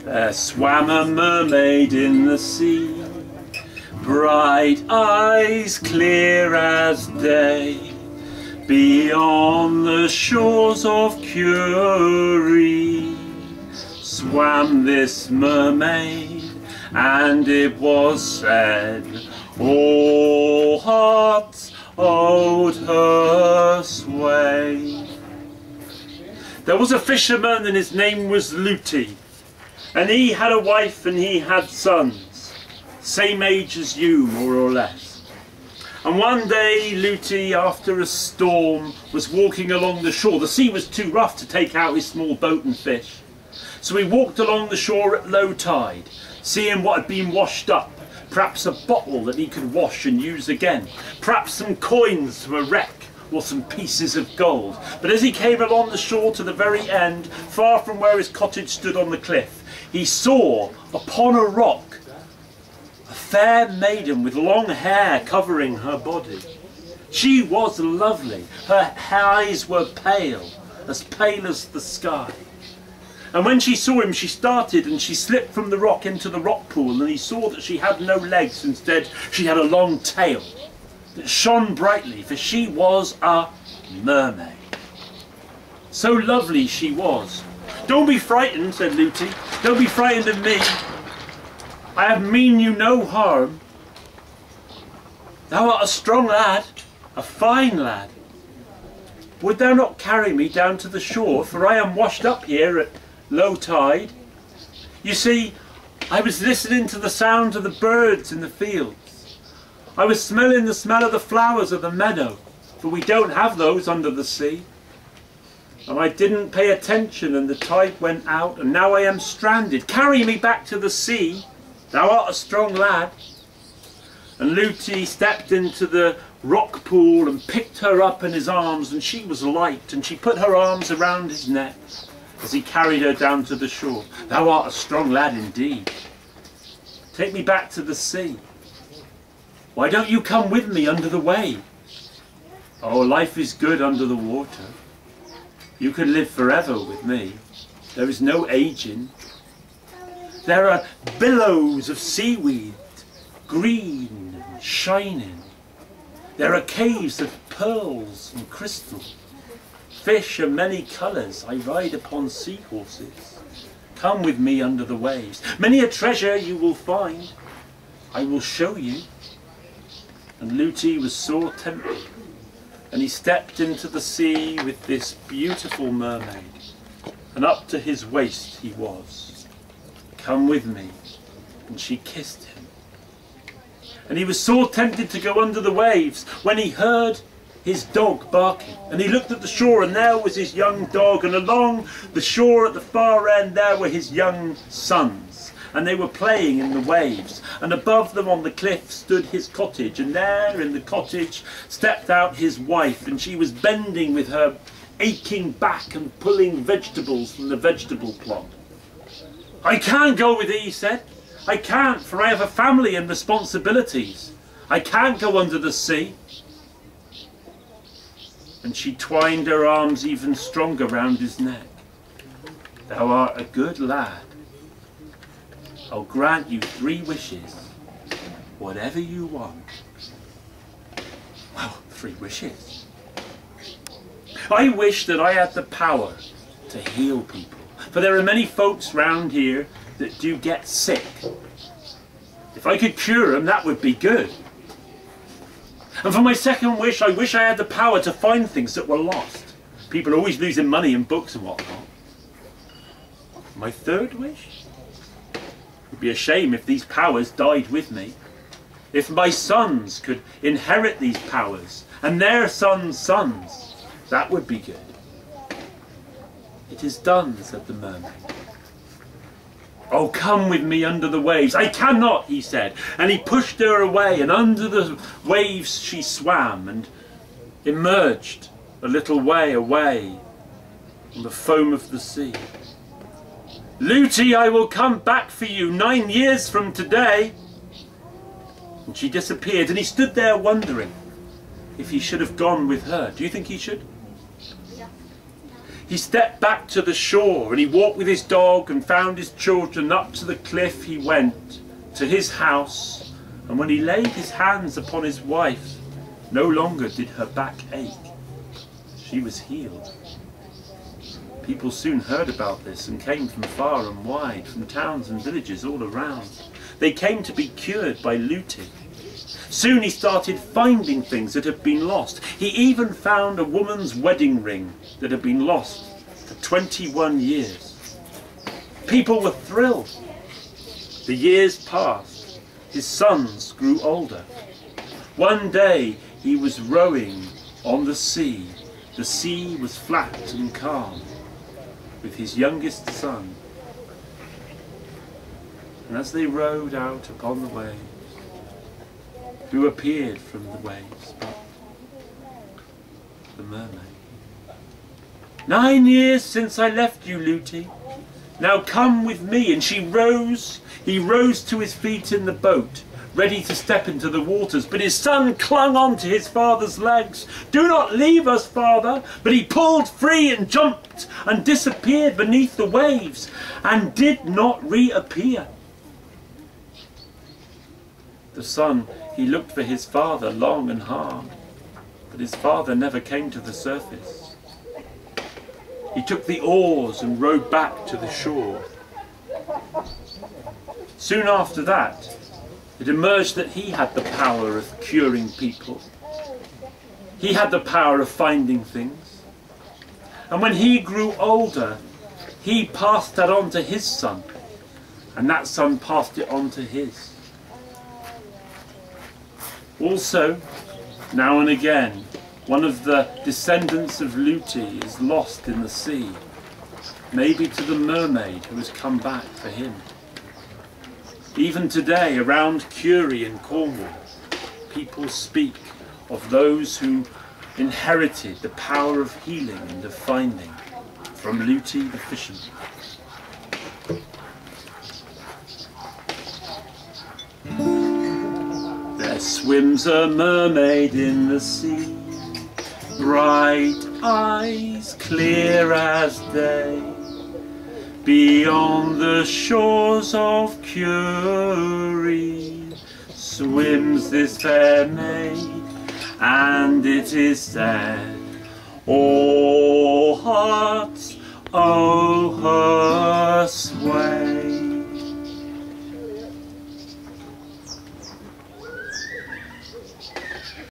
There swam a mermaid in the sea, bright eyes clear as day, beyond the shores of Curie swam this mermaid, and it was said all hearts owed her sway. There was a fisherman and his name was Luty, and he had a wife and he had sons, same age as you more or less. And one day Luty, after a storm, was walking along the shore. The sea was too rough to take out his small boat and fish. So he walked along the shore at low tide, seeing what had been washed up, perhaps a bottle that he could wash and use again, perhaps some coins from a wreck, or some pieces of gold. But as he came along the shore to the very end, far from where his cottage stood on the cliff, he saw upon a rock a fair maiden with long hair covering her body. She was lovely. Her eyes were pale as the sky. And when she saw him, she started and she slipped from the rock into the rock pool, and he saw that she had no legs. Instead, she had a long tail that shone brightly, for she was a mermaid. So lovely she was. "Don't be frightened," said Luty. "Don't be frightened of me. I have mean you no harm. Thou art a strong lad, a fine lad. Would thou not carry me down to the shore, for I am washed up here at low tide? You see, I was listening to the sound of the birds in the fields. I was smelling the smell of the flowers of the meadow, for we don't have those under the sea. And I didn't pay attention, and the tide went out, and now I am stranded. Carry me back to the sea. Thou art a strong lad." And Luty stepped into the rock pool and picked her up in his arms, and she was light, and she put her arms around his neck as he carried her down to the shore. "Thou art a strong lad indeed. Take me back to the sea. Why don't you come with me under the wave? Oh, life is good under the water. You could live forever with me. There is no aging. There are billows of seaweed, green and shining. There are caves of pearls and crystal. Fish of many colours. I ride upon seahorses. Come with me under the waves. Many a treasure you will find. I will show you." And Luty was sore tempted, and he stepped into the sea with this beautiful mermaid, and up to his waist he was. "Come with me," and she kissed him. And he was sore tempted to go under the waves when he heard his dog barking, and he looked at the shore, and there was his young dog, and along the shore at the far end there were his young sons, and they were playing in the waves, and above them on the cliff stood his cottage, and there in the cottage stepped out his wife, and she was bending with her aching back and pulling vegetables from the vegetable plot. "I can't go with thee," he said. "I can't, for I have a family and responsibilities. I can't go under the sea." And she twined her arms even stronger round his neck. "Thou art a good lad. I'll grant you 3 wishes, whatever you want." Well, 3 wishes. "I wish that I had the power to heal people, for there are many folks round here that do get sick. If I could cure them, that would be good. And for my second wish, I wish I had the power to find things that were lost. People are always losing money in books and whatnot. My third wish? It would be a shame if these powers died with me. If my sons could inherit these powers, and their sons' sons, that would be good." "It is done," said the mermaid. "Oh, come with me under the waves." "I cannot," he said, and he pushed her away, and under the waves she swam and emerged a little way away on the foam of the sea. "Luty, I will come back for you 9 years from today." And she disappeared, and he stood there wondering if he should have gone with her. Do you think he should? He stepped back to the shore and he walked with his dog and found his children. Up to the cliff he went, to his house, and when he laid his hands upon his wife, no longer did her back ache. She was healed. People soon heard about this and came from far and wide, from towns and villages all around. They came to be cured by looting. Soon he started finding things that had been lost. He even found a woman's wedding ring that had been lost for 21 years. People were thrilled. The years passed. His sons grew older. One day he was rowing on the sea. The sea was flat and calm, with his youngest son. And as they rowed out upon the waves, who appeared from the waves but the mermaid? 9 years since I left you, Looty. Now come with me. And he rose to his feet in the boat, ready to step into the waters, but his son clung on to his father's legs. Do not leave us, father. But he pulled free and jumped and disappeared beneath the waves and did not reappear. The son, he looked for his father long and hard, but his father never came to the surface. He took the oars and rowed back to the shore. Soon after that, it emerged that he had the power of curing people. He had the power of finding things. And when he grew older, he passed that on to his son, and that son passed it on to his. Also, now and again, one of the descendants of Looty is lost in the sea, maybe to the mermaid who has come back for him. Even today, around Curie in Cornwall, people speak of those who inherited the power of healing and of finding from Looty the fisherman. There swims a mermaid in the sea, bright eyes clear as day. Beyond the shores of Curie swims this fair maid, and it is said, all hearts owe her